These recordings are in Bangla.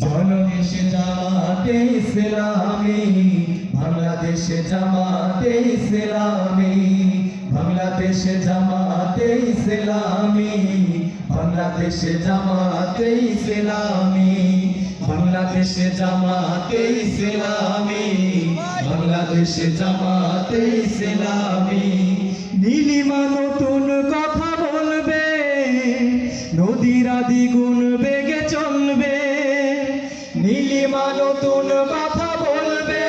বাংলাদেশে জামাতে ইসলামী, বাংলাদেশে জামাতে ইসলামী, বাংলাদেশে জামাতে ইসলামী, বাংলাদেশে জামাতে ইসলামী, বাংলাদেশে জামাতে ইসলামী, বাংলাদেশে জামাতে ইসলামী। নীলিমা নতুন কথা বলবে, নদীরা দ্বিগুণ বেগে চলবে। নীলিমা নতুন কথা বলবে,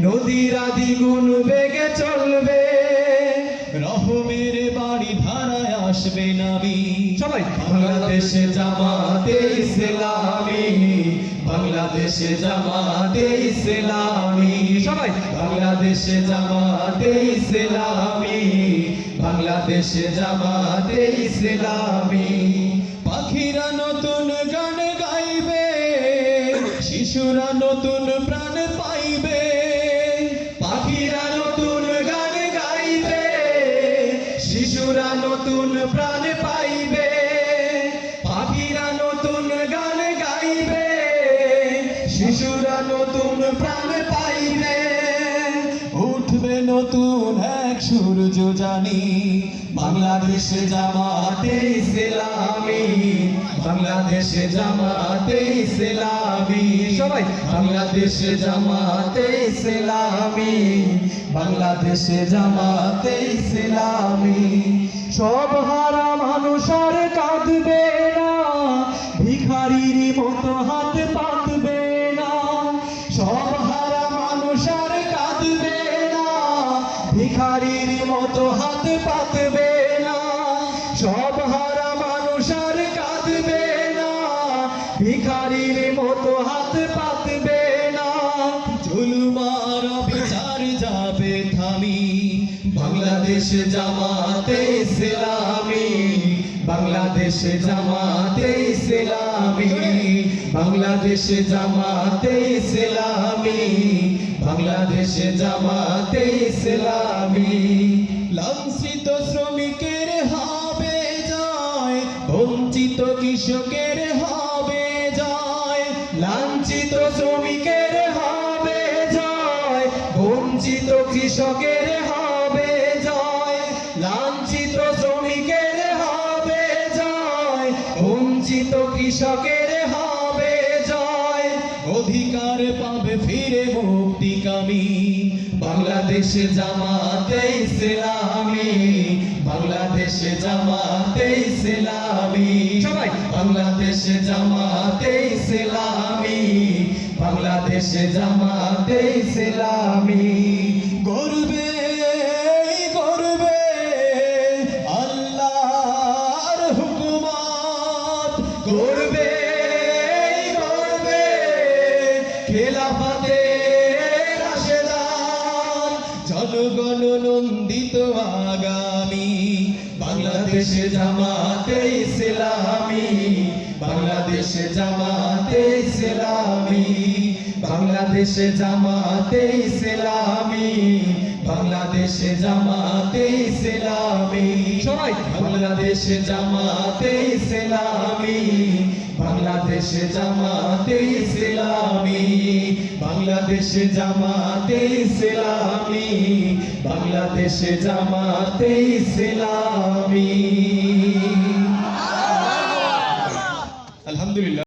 নদীরা দ্বিগুণ বেগে চলবে। রহমের বাড়ি ধারায় আসবে নবী। সবাই বাংলাদেশে জামাতে ইসলামী, বাংলাদেশে জামাতে ইসলামী, সবাই বাংলাদেশে জামাতে ইসলামী, বাংলাদেশে জামাতে ইসলামী। পাখিরা নতুন গান গাইবে, শিশুরা নতুন প্রাণ পাইবে। পাখিরা নতুন গান গাইবে, শিশুরা নতুন প্রাণ পাইবে। পাখিরা নতুন গান গাইবে, শিশুরা নতুন প্রাণ পাইবে। উঠবে নতুন এক সূর্য জানি, বাংলাদেশে জামাতে ইসলামী, বাংলাদেশে জামাতে ইসলামী, সবাই বাংলাদেশে জামাতে ইসলামী, বাংলাদেশে জামাতে ইসলামী। সব হারা মানুষ আর কাঁদবে না, ভিখারির মতো হাত পাতবে না। সব হারা মানুষ আর কাঁদবে না, ভিখারির মতো হাত পাতবে না। সব হারা মানুষ আর কাঁদবে না, ভিখারির মতো হাত পাতবে না। জুলুম আর বিচার যাবে থামি, বাংলাদেশে জামাতে ইসলামী, বাংলাদেশে জামাতে ইসলামী, বাংলাদেশে জামাতে ইসলামী, বাংলাদেশে জামাতে ইসলামী। লাঞ্ছিত শ্রমিকের হবে জয়, বঞ্চিত কৃষকের হবে জয়। লাঞ্ছিত শ্রমিকের হবে জয়, বঞ্চিত কৃষকের হবে জয়। লাঞ্ছিত শ্রমিকের হবে জয়, বঞ্চিত কৃষকের হবে জয়। অধিকার পাবে ফিরে মুক্তিকামী, বাংলাদেশে জামাতে ইসলামী, বাংলাদেশে জামাতে ইসলামী, সবাই বাংলাদেশে জামাতে ইসলামী, বাংলাদেশে জামাতে ইসলামী। গর্বে গর্বে আল্লাহর হুকুমত, গর্বে গর্বে খেলাফতের রাশেদান। জনগণ নন্দিত আগামী, বাংলাদেশে জামাতে ইসলামী, বাংলাদেশে জামাতে ইসলামী, বাংলাদেশে জামাতে ইসলামী, বাংলাদেশে জামাতে ইসলামী, সবাই বাংলাদেশে জামাতে ইসলামী, বাংলাদেশে জামাতে ইসলামী, বাংলাদেশে জামাতে ইসলামী, বাংলাদেশে জামাতে ইসলামী। আলহামদুলিল্লাহ।